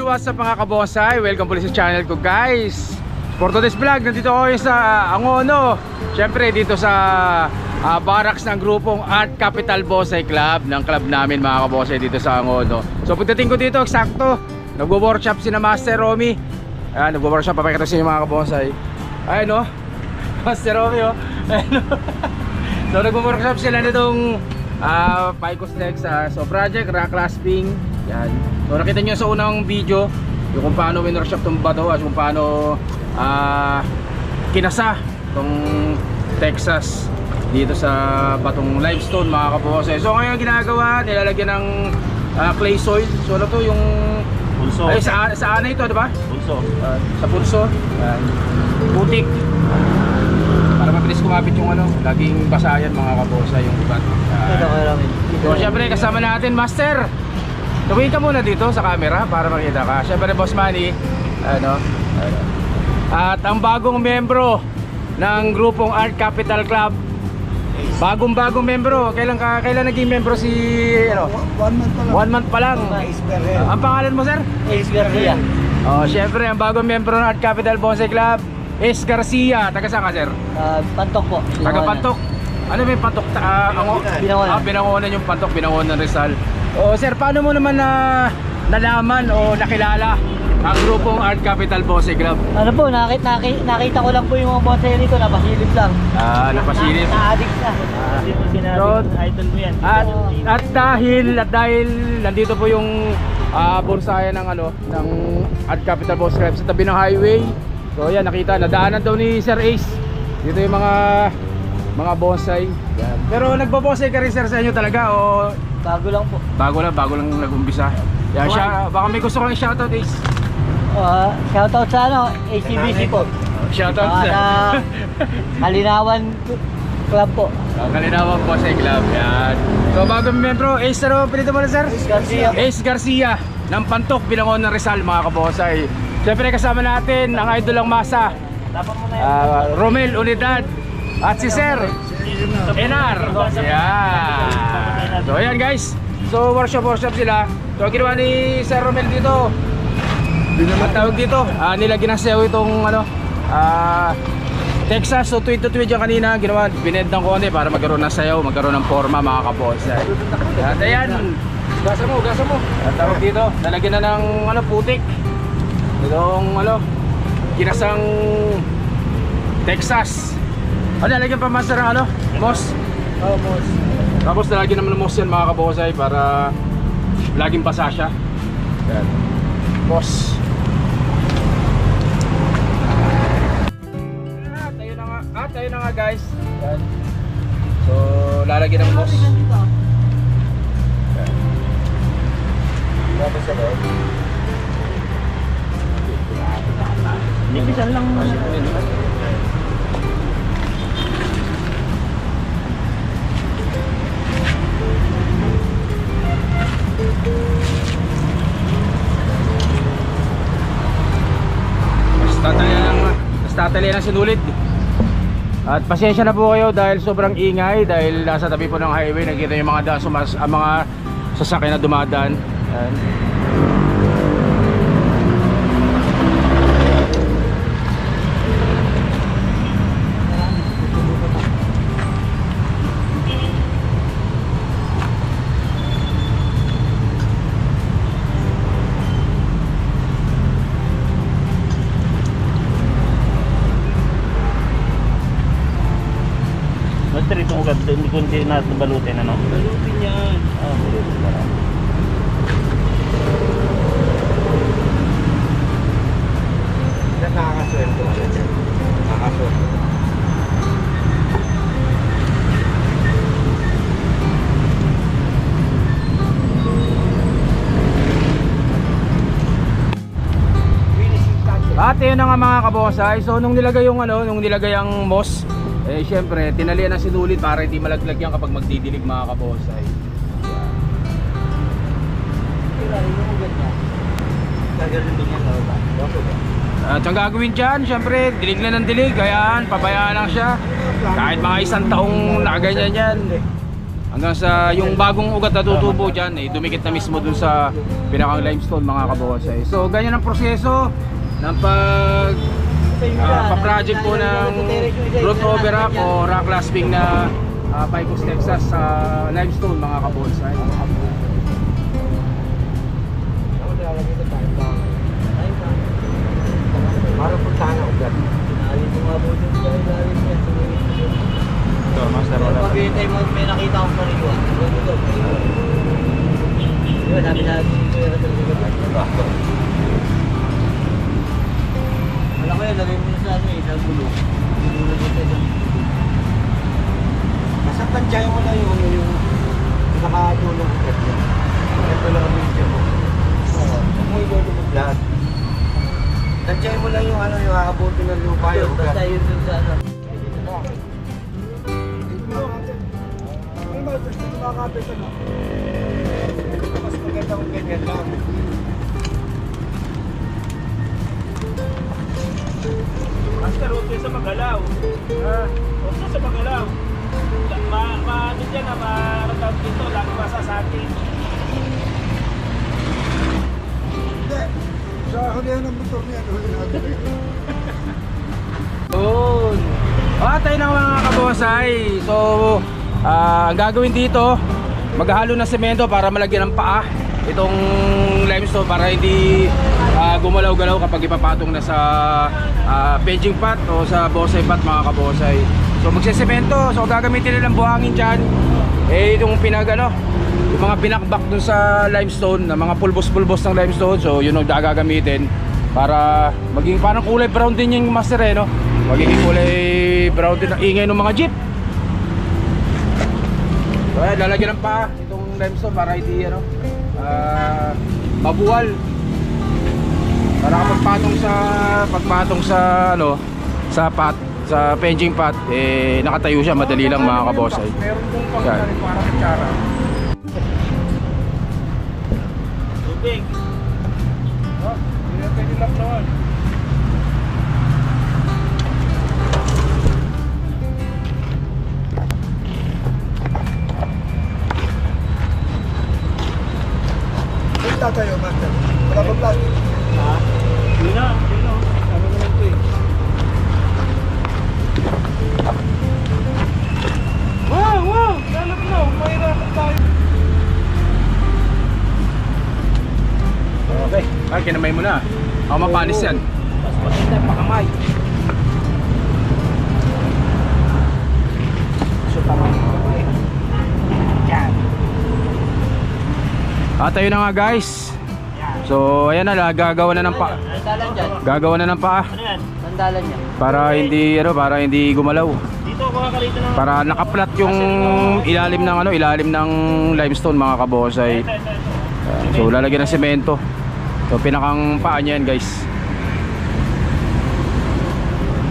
What's up mga kabonsai? Welcome po sa channel ko guys. For today's vlog, nandito ako sa Angono. Siyempre dito sa barracks ng grupong Art Capital Bonsai Club, ng club namin mga kabonsai dito sa Angono. So pagdating ko dito, eksakto nagwo-workshop si na Master Romy. Ayan, nagwo-workshop, papakita sa inyo mga kabonsai. Ayan o, Master Romy o. Ayan o. So nagwo-workshop sila nitong Picos Deck so project, rock clasping. Yan. So nakita nyo sa unang video yung kung paano winworkshop itong bato at kung paano kinasa itong Texas dito sa batong limestone mga kabose. So ngayon ginagawa, nilalagyan ng clay soil. So ano to yung pulso? Ay, sa ana ito, diba? Pulso. Sa pulso. Putik. Para mabilis kumapit yung ano, laging basayan mga kabose yung ugat. So syempre kasama natin Master. Tumingin ka muna dito sa camera para makita ka. Siyempre Boss Manny, ano. At ang bagong membro ng grupong Art Capital Club. Bagong membro. Kailan naging membro si ano? 1 month pa lang. Ang pangalan mo, sir? Ace Garcia. Oh, siyempre ang bagong membro ng Art Capital Bonsai Club, Ace Garcia. Taga saan ka, sir? Pantok po. Taga Pantok. Ano ba yung Pantok? Binangonan. Binangonan yung Pantok, Binangonan Rizal. O sir, paano mo naman nalaman o nakilala ang grupong Art Capital Bonsai Club? Ano po, nakita ko lang po yung mga bonsai rito, napasilip lang. Napasilip. Na-addict na. Hindi mo sinabi, idol mo yan. At dahil nandito po yung bonsayan ng ng Art Capital Bonsai Club sa tabi ng highway. So yan, nakita, nadaanan daw ni Sir Ace Dito yung mga bonsai. Yan. Pero nagbo-bonsai ka rin sir sa inyo talaga o Bago lang po. bago lang nag-umpisa? Yan siya, baka may gusto kang shoutout Ace. Shoutout sa ano, ACBC po. Shoutout Sa Kalinawan Club po. Kalinawan Bonsai Club. Yan. So bagong membro, Ace ano pinito mo na sir? Garcia. Ace Garcia ng Pantok, Bilangon ng Rizal mga kabonsai. Siyempre kasama natin ang idol ng masa, Dapat mo na yan. Romel Unidad at si Sir Enar. Yan. So ayan guys. So workshop sila. So ang ginawa ni Sir Romel dito, ang tawag dito, nilagyan ng sayo itong Texas. So tweet yung kanina ginawa, bined ng konti para magkaroon ng sayaw, magkaroon ng forma mga kabonsai. At ayan, gasa mo. Ang tawag dito, nalagyan na ng putik. Itong ginasang Texas. Nalagyan pa master ng moss. Moss. Tapos nalagyan naman ng moss yan mga kabonsai para laging basa siya. Yan. Moss. Tayo na nga guys. Yan. So lalagyan ng moss. Yan. Tapos sa loob. Nipisan lang muna. Tatali ng sinulid. At pasensya na po kayo dahil sobrang ingay, dahil nasa tabi po ng highway, nakita yung mga mga sasakyan na dumadaan. Yan. Master, itong ugat, hindi ko natin balutin, ano? Balutin yan. Balutin na lang. Nakakasweldo. Nakakasweldo. At yun na nga mga kabonsai. So nung nilagay yung ang moss, syempre tinalian ng sinulid para hindi malaglag yan kapag magdidilig mga kabonsai. At ang gagawin dyan, syempre dilig na ng dilig, kayaan, pabayaan lang siya. Kahit mga 1 taong nakaganyan yan, hanggang sa yung bagong ugat na tutubo dyan, dumikit na mismo dun sa pinakang limestone mga kabonsai. So ganyan ang proseso ng pa-project po ng root over rock o rock clasping na Picos, Texas sa limestone mga kabonsai. Para puntahan ang ugat. Alin mo nga po dun sa ilalim niya. Ito, master, wala. Pag may nakita akong pariwa. Diba sabi natin alam ko yan, lagay mo na sa sa gulong. Gulong mo tayo. Basta tansyahin mo lang yung nakadulong ugat niya. Ito lang ang video mo. Huwag mo ilulubog lahat. Tansyahin mo lang yung yung aabutin ng lupa yung ugat. Basta yun dun sa ano. Mas maganda kung ganyan lang. Master, huwag kayo sa magalaw. Huwag kayo sa magalaw. Ano dyan na, maratawag dito, lagi masasakin. Hindi. Sa hulihan ng motor niya, huli natin. Yun. Tayo na mga kabonsai. So, ang gagawin dito, maghahalo ng semento para malagyan ng paa itong limestone para hindi gumalaw-galaw kapag ipapatong na sa pedging pot o sa bonsai pot mga kabonsai. So magsesemento, so gagamitin nilang buhangin dyan itong yung mga pinakbak dun sa limestone na mga pulbos-pulbos ng limestone. So yun ang gagamitin para maging parang kulay brown din yung master no? magiging kulay brown din ang ingay ng mga jeep. So ayan, lalagyan ng paa itong limestone para hindi ano, mabuwal. Para kapag pagpatong sa ano, sa penging pot, eh nakatayo siya, madali lang mga kabosay. Meron kong pagkain para kutsara. Tubig. Hindi na pwede lang naman. Tatayo, master. Wala ba plastic? Ha? Yun na. Ano naman ito eh. Wow! Lalap na. Mahirapan tayo. Okay, ay kinamay mo na. Ako mapanis yan. Mas maganda pa kamay. So, tama. Yan. At ayun na nga guys. So ayan na, gagawa na ng paa. Sandalan dyan. Gagawa na ng paa Ano yan? Sandalan niya. para hindi gumalaw. Dito ako kakalito ng... Para nakaplat yung ilalim ng limestone mga kabosay. Ito. So lalagyan ng semento. So pinakang paa niya yan guys.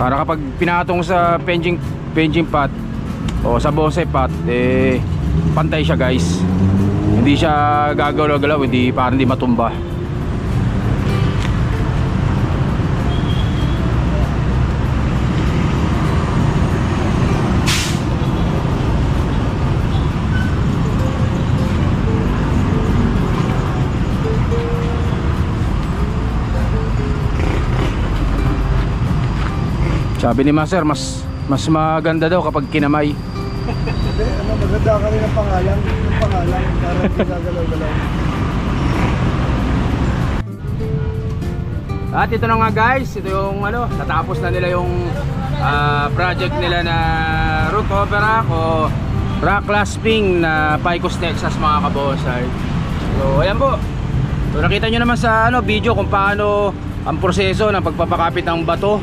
Para kapag pinatong sa penging pot o sa bonsai pot, eh pantay siya guys. Hindi siya gagalaw-galaw, para hindi matumba. Sabi ni Master, mas maganda daw kapag kinamay. Hindi, maganda ka rin ang pangalan. Yung pangalan, para hindi gagalaw-galaw. At ito na nga guys, ito yung natapos na nila yung project nila na root over rack o rock clasping na Picos, Texas mga kabosay. So ayan po. So nakita nyo naman sa video kung paano ang proseso ng pagpapakapit ng bato.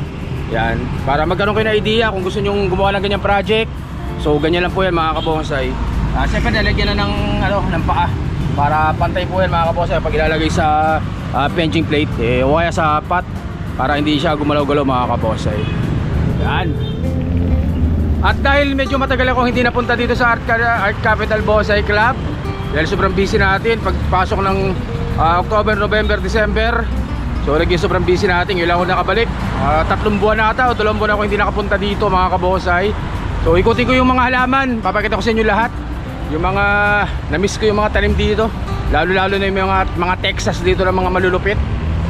Yan, para magkaroon kayo ng idea kung gusto nyo gumawa ng ganyang project. So ganyan lang po yan mga kabonsay. Siyempre nalagyan na ng paa para pantay po yan mga kabonsay pag ilalagay sa penging plate o kaya sa pot para hindi siya gumalaw-galaw mga kabonsay. Yan. At dahil medyo matagal ako hindi napunta dito sa Art Capital Bonsai Club dahil sobrang busy natin pagpasok ng October, November, December. So naging sobrang busy natin, ilang ako nakabalik 3 buwan na ata o 2 buwan ako hindi nakapunta dito mga kabosay. So ikutin ko yung mga halaman, papakita ko sa inyo lahat. Yung mga, na-miss ko yung mga tanim dito. Lalo na yung mga Texas dito na mga malulupit.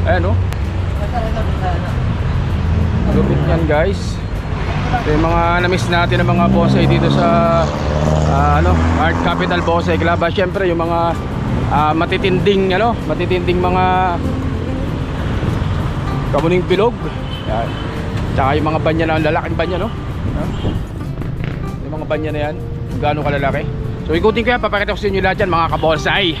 Ayan o, lupit yan guys. So yung mga na-miss natin ng mga bonsai dito sa Art Capital Bonsai Club. Siyempre yung mga matitinding mga kamuning bilog. Yan. Tsaka yung mga banya na, lalaking banya yung mga banya na yan, kung gaano kalalaki. So ikutin ko yan, papakita ko sa inyo lahat yan mga kabonsai.